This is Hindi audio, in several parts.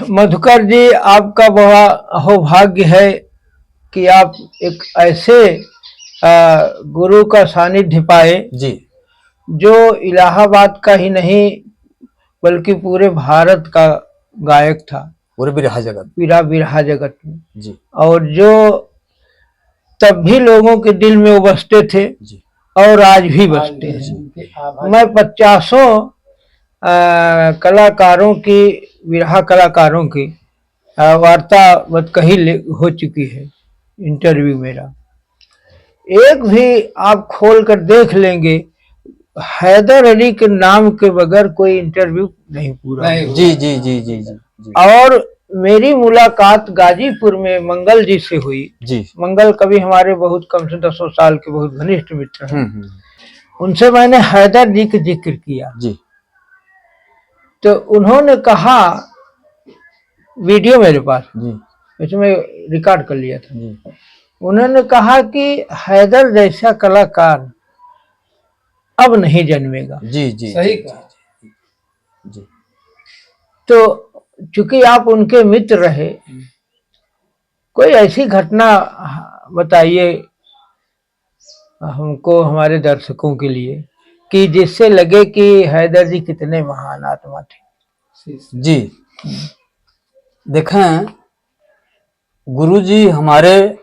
मधुकर जी, आपका बड़ा अहोभाग्य है कि आप एक ऐसे गुरु का सानिध्य पाए जी, जो इलाहाबाद का ही नहीं बल्कि पूरे भारत का गायक था, पूरे बिरहा जगत बिरहा जगत में जी, और जो तब भी लोगों के दिल में वो बसते थे जी, और आज भी बसते हैं। मैं 50 कलाकारों की, बिरहा कलाकारों की वार्ता कही हो चुकी है, इंटरव्यू मेरा। एक भी आप खोल कर देख लेंगे, हैदर अली के नाम के बगैर कोई इंटरव्यू नहीं पूरा। जी जी जी जी जी। और मेरी मुलाकात गाजीपुर में मंगल जी से हुई जी। मंगल कवि हमारे बहुत कम से 10 साल के बहुत घनिष्ठ मित्र हैं। उनसे मैंने हैदर जी का जिक्र किया जी। तो उन्होंने कहा, वीडियो मेरे पास जी, इसमें रिकॉर्ड कर लिया था जी। उन्होंने कहा कि हैदर जैसा कलाकार अब नहीं जन्मेगा। जी जी, सही जी, कहा जी। तो चूंकि आप उनके मित्र रहे, कोई ऐसी घटना बताइए हमको, हमारे दर्शकों के लिए, कि जिससे लगे कि हैदर जी कितने महान आत्मा थे। जी, देखें गुरुजी हमारे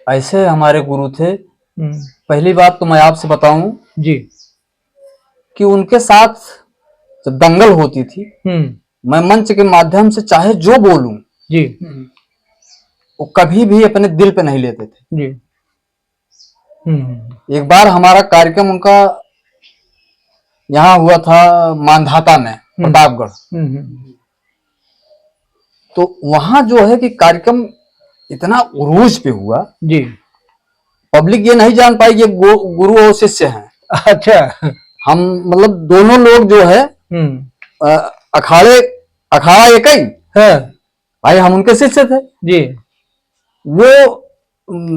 ऐसे हमारे गुरु थे। पहली बात तो मैं आपसे बताऊं जी कि उनके साथ जब दंगल होती थी, मैं मंच के माध्यम से चाहे जो बोलूं जी, वो कभी भी अपने दिल पे नहीं लेते थे जी। एक बार हमारा कार्यक्रम उनका यहाँ हुआ था मांधाता में, प्रतापगढ़। तो वहां जो है कि कार्यक्रम इतना उरूज पे हुआ जी, पब्लिक ये नहीं जान पाई कि गुरु और शिष्य हैं। अच्छा। हम मतलब दोनों लोग जो है अखाड़ा एक ही है भाई, हम उनके शिष्य थे जी। वो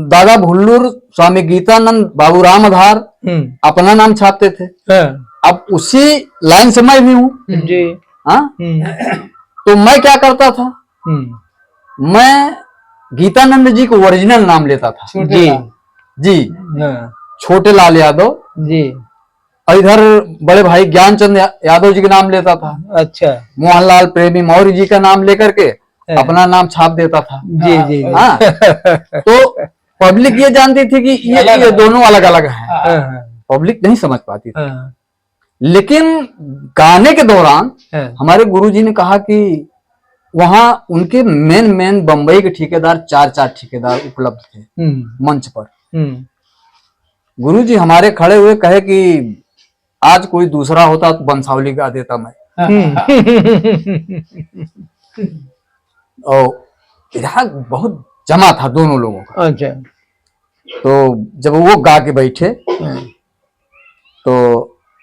दादा भुल्लूर, स्वामी गीतानंद, बाबू राम आधार अपना नाम छापते थे। अब उसी लाइन से मैं भी हूँ जी। हाँ। तो मैं क्या करता था, मैं गीतानंद जी को ओरिजिनल नाम लेता था। जी जी, छोटे लाल यादव जी। और इधर बड़े भाई ज्ञानचंद यादव जी का नाम लेता था। अच्छा। मोहनलाल प्रेमी मौर्य जी का नाम लेकर के अपना नाम छाप देता था। जी जी। हाँ। तो पब्लिक ये जानती थी कि ये दोनों अलग अलग हैं। पब्लिक नहीं समझ पाती थी। लेकिन गाने के दौरान हमारे गुरुजी ने कहा कि वहां उनके मेन बंबई के ठेकेदार 4 ठेकेदार उपलब्ध थे मंच पर। गुरुजी हमारे खड़े हुए कहे कि आज कोई दूसरा होता तो बंसावली गा देता मैं। और इधर बहुत जमा था दोनों लोगों का। अच्छा। तो जब वो गा के बैठे तो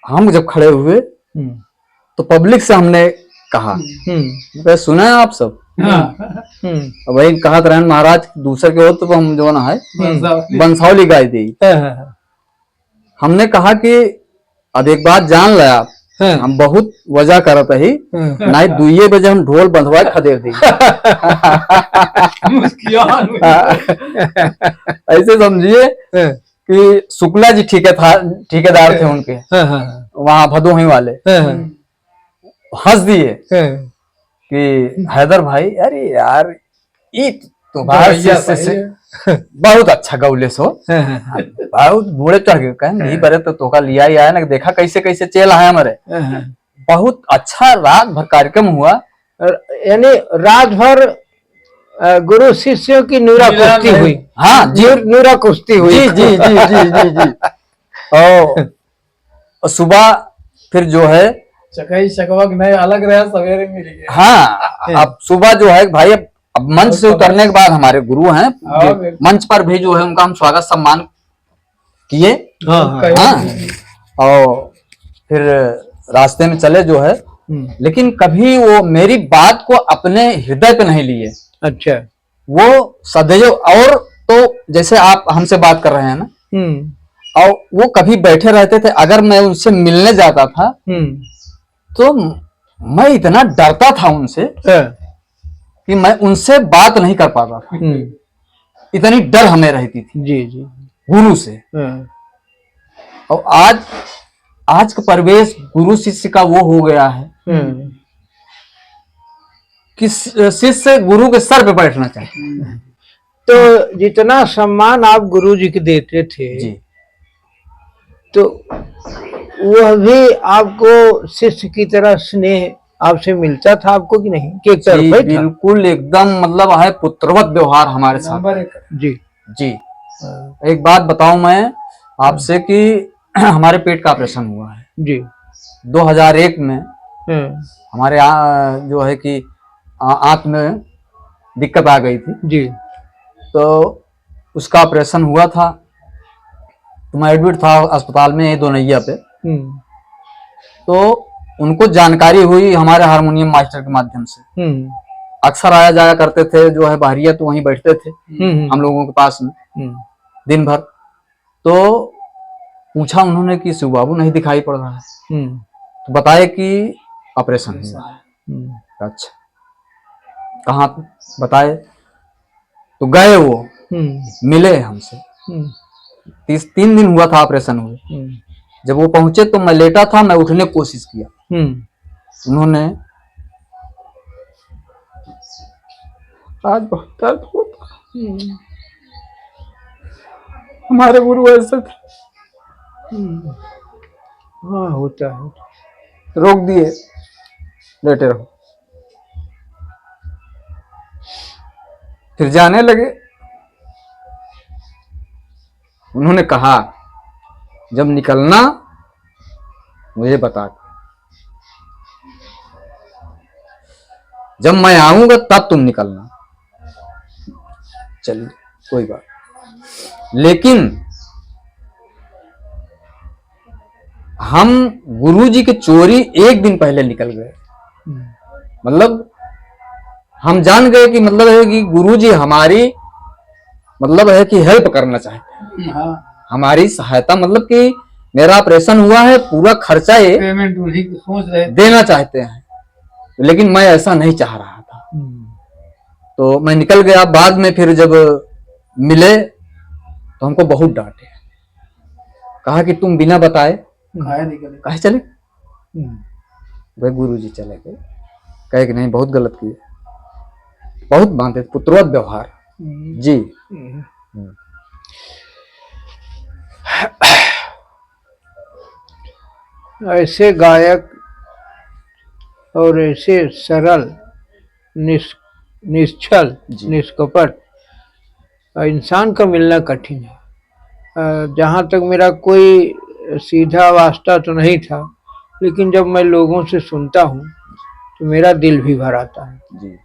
हम जब खड़े हुए तो पब्लिक से हमने कहा, सुना है आप सब? वही कहा रहन महाराज दूसरे के हो तो हम जो ना है बंसावली गाय दी। हमने कहा कि अब एक बात जान लिया आप, हम बहुत वजह करत ही नहीं 2 बजे हम ढोल बंधवा खदेड़ दी। ऐसे समझिए कि शुक्ला जी ठेकेदार थे उनके वहां भदोही वाले, हंस दिए कि हैदर भाई, अरे यार ये तुम्हारे से बहुत अच्छा गौले सो बहुत बूढ़े चढ़ गए कहें बरे तो तोका लिया ही आया ना, देखा कैसे कैसे चेल है हमारे। बहुत अच्छा रात भर कार्यक्रम हुआ, यानी रात भर गुरु शिष्यों की नूरा कुश्ती हुई। हाँ जी, नूरा कुश्ती हुई। जी जी जी जी जी जी। और सुबह फिर जो है चकई चकवक नहीं अलग रहा, सवेरे मिल गया। हाँ, अब सुबह जो है भाई अब मंच से उतरने के बाद हमारे गुरु हैं, मंच पर भी जो है उनका हम स्वागत सम्मान किए। हाँ, और फिर रास्ते में चले जो है, लेकिन कभी वो मेरी बात को अपने हृदय पे नहीं लिए। अच्छा। वो सदैव, और तो जैसे आप हमसे बात कर रहे हैं ना, और वो कभी बैठे रहते थे, अगर मैं उनसे मिलने जाता था तो मैं इतना डरता था उनसे हाँ, कि मैं उनसे बात नहीं कर पाता था, इतनी डर हमें रहती थी जी जी। गुरु से। हाँ, और आज का परिवेश गुरु शिष्य का वो हो गया है हाँ, कि शिष्य गुरु के सर पे बैठना चाहिए। तो जितना सम्मान आप गुरु जी को देते थे जी तो वह भी आपको शिष्य की तरह स्नेह आपसे मिलता था आपको कि नहीं, कि एक जी तरफा ही था? बिल्कुल एकदम मतलब है पुत्रवत व्यवहार हमारे साथ। नंबर एक। जी। जी हाँ, एक बात बताऊं मैं आपसे कि हमारे पेट का ऑपरेशन हुआ है जी। 2001 में। हाँ, हमारे जो है कि आंत में दिक्कत आ गई थी, जी। तो उसका ऑपरेशन हुआ था। तो मैं एडमिट था अस्पताल में दोनैया पे। तो उनको जानकारी हुई हमारे हारमोनियम मास्टर के माध्यम से। अक्सर आया जाया करते थे जो है बाहरिया, तो वहीं बैठते थे हम लोगों के पास में दिन भर। तो पूछा उन्होंने कि शिव बाबू नहीं दिखाई पड़ रहा है, तो बताए कि ऑपरेशन हुआ है। अच्छा कहाँ पे बताए, तो गए वो मिले हमसे। 3 दिन हुआ था ऑपरेशन हुए। जब वो पहुंचे तो मैं लेटा था, मैं उठने की कोशिश किया। उन्होंने आज बहुत दर्द होता, हमारे गुरु ऐसे थे, हाँ होता है। रोक दिए, लेटे रहो। फिर जाने लगे। उन्होंने कहा जब निकलना मुझे बता, जब मैं आऊंगा तब तुम निकलना। चलिए कोई बात, लेकिन हम गुरुजी के चोरी एक दिन पहले निकल गए। मतलब हम जान गए कि मतलब है कि गुरुजी हमारी मतलब है कि हेल्प करना चाहते हैं। हाँ, हमारी सहायता, मतलब कि मेरा ऑपरेशन हुआ है, पूरा खर्चा ये पेमेंट उन्हीं को सोच रहे थे। देना चाहते हैं, लेकिन मैं ऐसा नहीं चाह रहा था। तो मैं निकल गया। बाद में फिर जब मिले तो हमको बहुत डांटे, कहा कि तुम बिना बताए काहे चले। भाई गुरुजी चले गए, कहे कि नहीं बहुत गलत किए, बहुत बांधे, पुत्रवत व्यवहार। जी ऐसे गायक और ऐसे सरल निश्चल जी। निष्कपट इंसान का मिलना कठिन है। जहाँ तक मेरा कोई सीधा वास्ता तो नहीं था, लेकिन जब मैं लोगों से सुनता हूँ तो मेरा दिल भी भर आता है। जी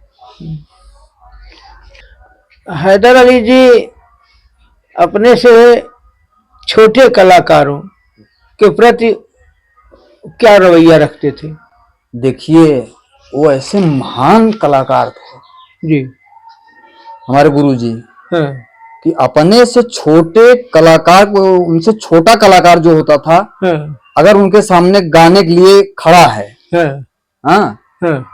हैदर अली जी अपने से छोटे कलाकारों के प्रति क्या रवैया रखते थे? देखिए वो ऐसे महान कलाकार थे जी। हमारे गुरुजी हाँ, कि अपने से छोटे कलाकार को, उनसे छोटा कलाकार जो होता था, हाँ, अगर उनके सामने गाने के लिए खड़ा है, हाँ, हाँ, हाँ,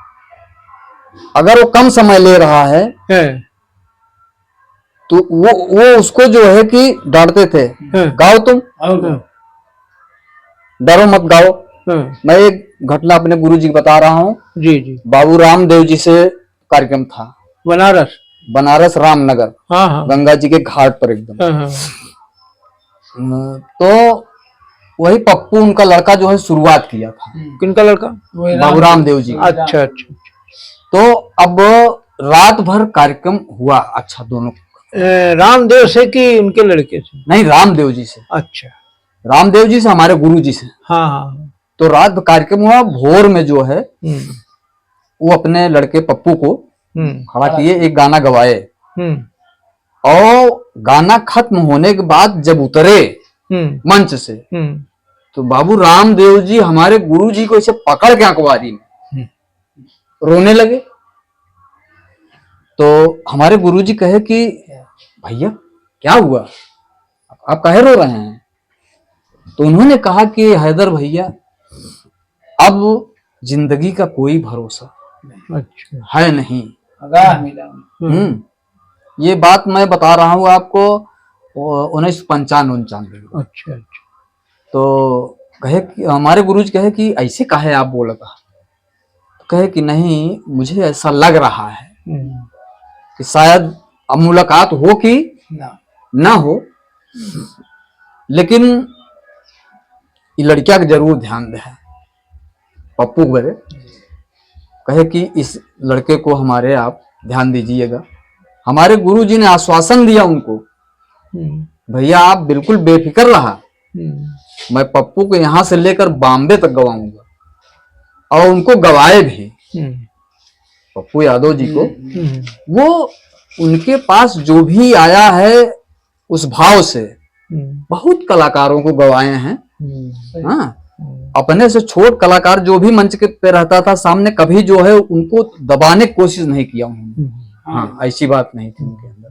अगर वो कम समय ले रहा है हाँ, तो वो उसको जो है कि डांटते थे, हाँ, गाओ तुम, हाँ, डरो मत गाओ। हाँ, मैं एक घटना अपने गुरुजी की बता रहा हूँ। जी जी। बाबू रामदेव जी से कार्यक्रम था, बनारस रामनगर, हाँ हाँ, गंगा जी के घाट पर एकदम। हाँ हाँ, तो वही पप्पू उनका लड़का जो है शुरुआत किया था। किनका लड़का? बाबू रामदेव जी। अच्छा अच्छा। तो अब रात भर कार्यक्रम हुआ। अच्छा दोनों रामदेव से कि उनके लड़के से? नहीं, रामदेव जी से। अच्छा। रामदेव जी से, हमारे गुरु जी से। हाँ हाँ। तो रात भर कार्यक्रम हुआ। भोर में जो है वो अपने लड़के पप्पू को खड़ा किए, एक गाना गवाए। और गाना खत्म होने के बाद जब उतरे मंच से, तो बाबू रामदेव जी हमारे गुरु जी को इसे पकड़ के अखबारी में रोने लगे। तो हमारे गुरुजी कहे कि भैया क्या हुआ, आप काहे रो रहे हैं? तो उन्होंने कहा कि हैदर भैया, अब जिंदगी का कोई भरोसा अच्छा। है नहीं। आगाह मिला। ये बात मैं बता रहा हूँ आपको 1995 में। अच्छा अच्छा। तो कहे कि हमारे गुरुजी कहे कि ऐसे काहे आप बोल रहा, तो कहे कि नहीं मुझे ऐसा लग रहा है कि शायद अब मुलाकात हो कि ना ना हो, लेकिन ये लड़किया के जरूर ध्यान दे। पप्पू बड़े कहे कि इस लड़के को हमारे आप ध्यान दीजिएगा। हमारे गुरुजी ने आश्वासन दिया उनको, भैया आप बिल्कुल बेफिक्र रहा, मैं पप्पू को यहाँ से लेकर बॉम्बे तक गवाऊंगा और उनको गवाए भी। पप्पू यादव जी को वो उनके पास जो भी आया है उस भाव से बहुत कलाकारों को गवाए हैं। हाँ, अपने से छोट कलाकार जो भी मंच के पे रहता था सामने, कभी जो है उनको दबाने की कोशिश नहीं किया उन्होंने। हाँ, ऐसी बात नहीं थी उनके अंदर।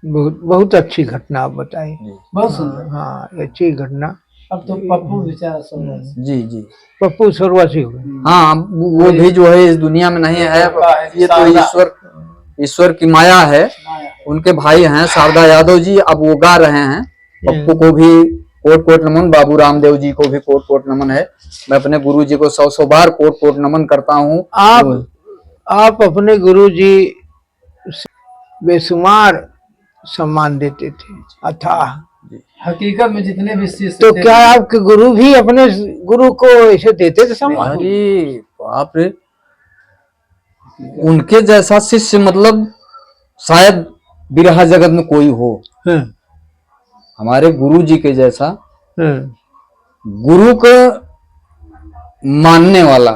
बहुत बहुत अच्छी घटना आप बताई। बहुत सुंदर। हाँ, अच्छी घटना। अब तो पप्पू बेचारा सब जी जी। पप्पू स्वर्गवासी हो गए। हाँ, वो भी जो है इस दुनिया में नहीं है। ये तो ईश्वर की माया है। उनके भाई हैं शारदा यादव जी, अब वो गा रहे हैं। पप्पू को भी कोट कोट नमन, बाबू रामदेव जी को भी कोट कोट नमन है। मैं अपने गुरु जी को 100 बार कोट कोट नमन करता हूँ। आप अपने गुरु जी बेशुमार सम्मान देते थे, अथाह। हकीकत में जितने भी शिष्य तो थे, क्या आपके गुरु भी अपने गुरु को ऐसे देते थे सम्मान? अरे बाप रे, उनके जैसा शिष्य मतलब शायद बिरहा जगत में कोई हो। हमारे गुरु जी के जैसा गुरु को मानने वाला।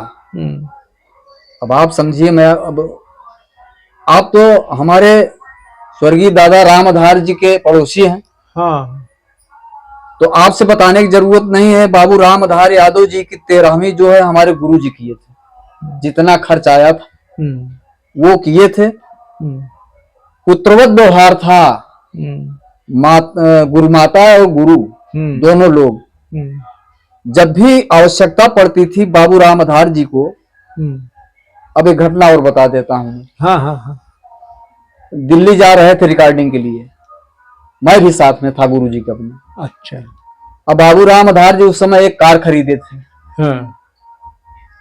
अब आप समझिए, मैं अब आप तो हमारे स्वर्गीय दादा राम आधार जी के पड़ोसी हैं। हाँ। तो आपसे बताने की जरूरत नहीं है, बाबू राम आधार यादव जी की 13वीं जो है हमारे गुरु जी किए थे। जितना खर्च आया था वो किए थे। पुत्रवत व्यवहार था। गुरु माता और गुरु दोनों लोग, जब भी आवश्यकता पड़ती थी बाबू राम आधार जी को। अब एक घटना और बता देता हूँ। हाँ हाँ हाँ। दिल्ली जा रहे थे रिकॉर्डिंग के लिए, मैं भी साथ में था गुरु जी के अपने। अच्छा। अब बाबू राम आधार जी उस समय एक कार खरीदे थे। हाँ।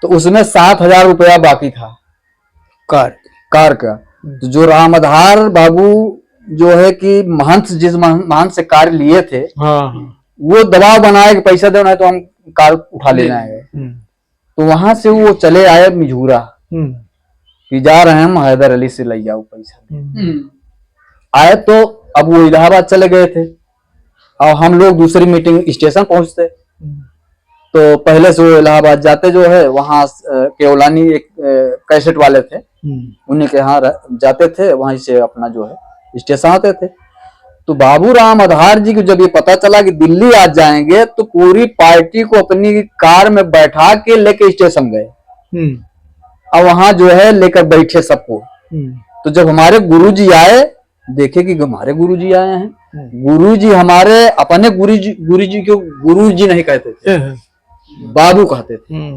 तो उसमें 7,000 रुपया बाकी था कार का। तो जो राम आधार बाबू जो है कि महंत, जिस महंत से कार लिए थे, हाँ। वो दबाव बनाए कि पैसा देना है तो हम कार उठा लेना है। तो वहां से वो चले आए मिझूरा कि जा रहे हैं हम, हैदर अली से ले जाओ पैसा। आए तो अब वो इलाहाबाद चले गए थे और हम लोग दूसरी मीटिंग स्टेशन पहुंचते। तो पहले से वो इलाहाबाद जाते जो है, वहां केवलानी एक कैसेट वाले थे, उन्हीं के यहाँ जाते थे, वहीं से अपना जो है स्टेशन आते थे। तो बाबू राम आधार जी को जब ये पता चला कि दिल्ली आज जाएंगे, तो पूरी पार्टी को अपनी कार में बैठा के लेके स्टेशन गए और वहां जो है लेकर बैठे सबको। तो जब हमारे गुरुजी आए, देखे कि हमारे गुरुजी आए हैं। गुरुजी हमारे अपने गुरुजी को गुरुजी नहीं कहते थे, बाबू कहते थे।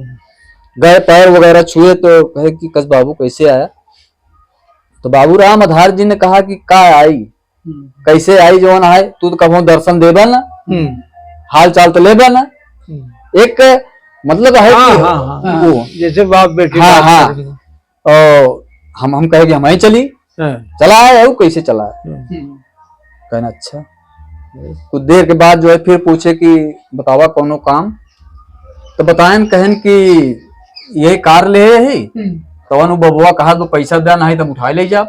गए, पैर वगैरह छुए तो कहे कि कस बाबू कैसे आया। तो बाबू राम आधार जी ने कहा कि का आई, कैसे आई जवन आए, तू तो कभो दर्शन देबा ना, हाल चाल तो लेबा ना। एक मतलब है कि वो जैसे बाप बेटे। हाँ हाँ। और हम कहे कि हम ही चली, चला है वो कैसे चला है। कहना अच्छा। कुछ देर के बाद जो है फिर पूछे कि बतावा कोनो काम। तो बताएं कहन कि ये कार ले है। तो बबुआ कहा तो पैसा देना है, तब उठा ले जा।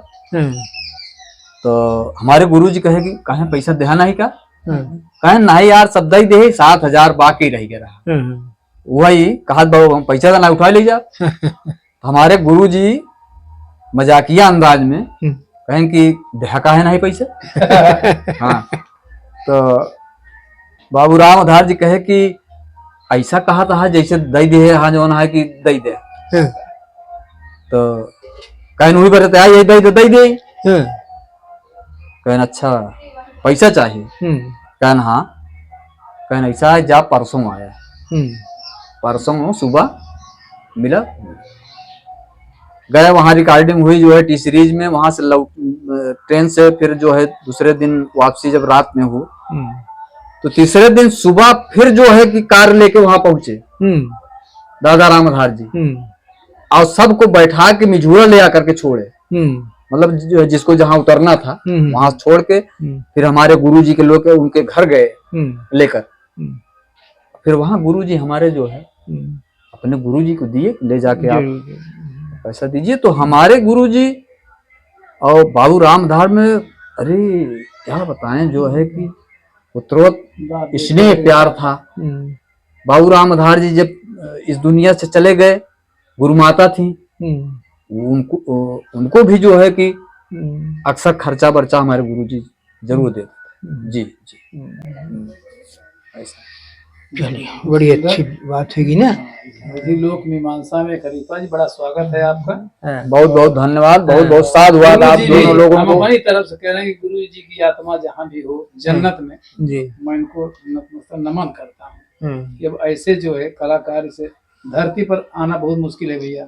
तो हमारे गुरुजी कहे कि कहे पैसा देना है क्या। कहे नहीं यार, सब दे 7,000 बाकी रह गया। वही कहा बाबू हम पैसा देना उठा ले जा। हमारे गुरुजी मजाकिया अंदाज में कहें कि देहा का है नहीं पैसा। हाँ। तो बाबू राम आधार जी कहे कि ऐसा कहा था जैसे दई दे हाँ जो है कि दई दे। तो कहन वही बरते यही दई दे। कहन अच्छा पैसा चाहिए। कहन हाँ। कहन ऐसा है जा परसों आया। परसों सुबह मिला, गए वहां रिकॉर्डिंग हुई जो है टी सीरीज में। वहां से ट्रेन से फिर जो है दूसरे दिन वापसी जब रात में हो, तो तीसरे दिन सुबह फिर जो है कि कार लेके वहां पहुंचे दादा राम आधार जी, और सबको बैठा के मिझूरा ले आकर के छोड़े, मतलब जिसको जहां उतरना था वहां छोड़ के फिर हमारे गुरुजी के लोग उनके घर गए लेकर। फिर वहां गुरुजी हमारे जो है अपने गुरुजी को दिए, ले जाके आप पैसा दीजिए। तो हमारे गुरुजी और बाबू रामधार में, अरे क्या बताएं, जो है कि उत्तरोत्तर स्नेह प्यार था। बाबू रामधार जी जब इस दुनिया से चले गए, गुरु माता थी, उनको भी जो है कि अक्सर खर्चा बर्चा हमारे गुरुजी जरूर देते थे। जी जी, ऐसा। चलिए, बड़ी अच्छी बात है कि ना। विधि लोक मीमांसा में खलीफा जी, बड़ा स्वागत है आपका। बहुत बहुत धन्यवाद, बहुत बहुत साधुवाद आप दोनों लोगों हम को। हमारी तरफ से कह रहे हैं कि गुरु जी की आत्मा जहाँ भी हो जन्नत में, जी, मैं इनको नमन करता हूँ। कि अब ऐसे जो है कलाकार, इसे धरती पर आना बहुत मुश्किल है भैया।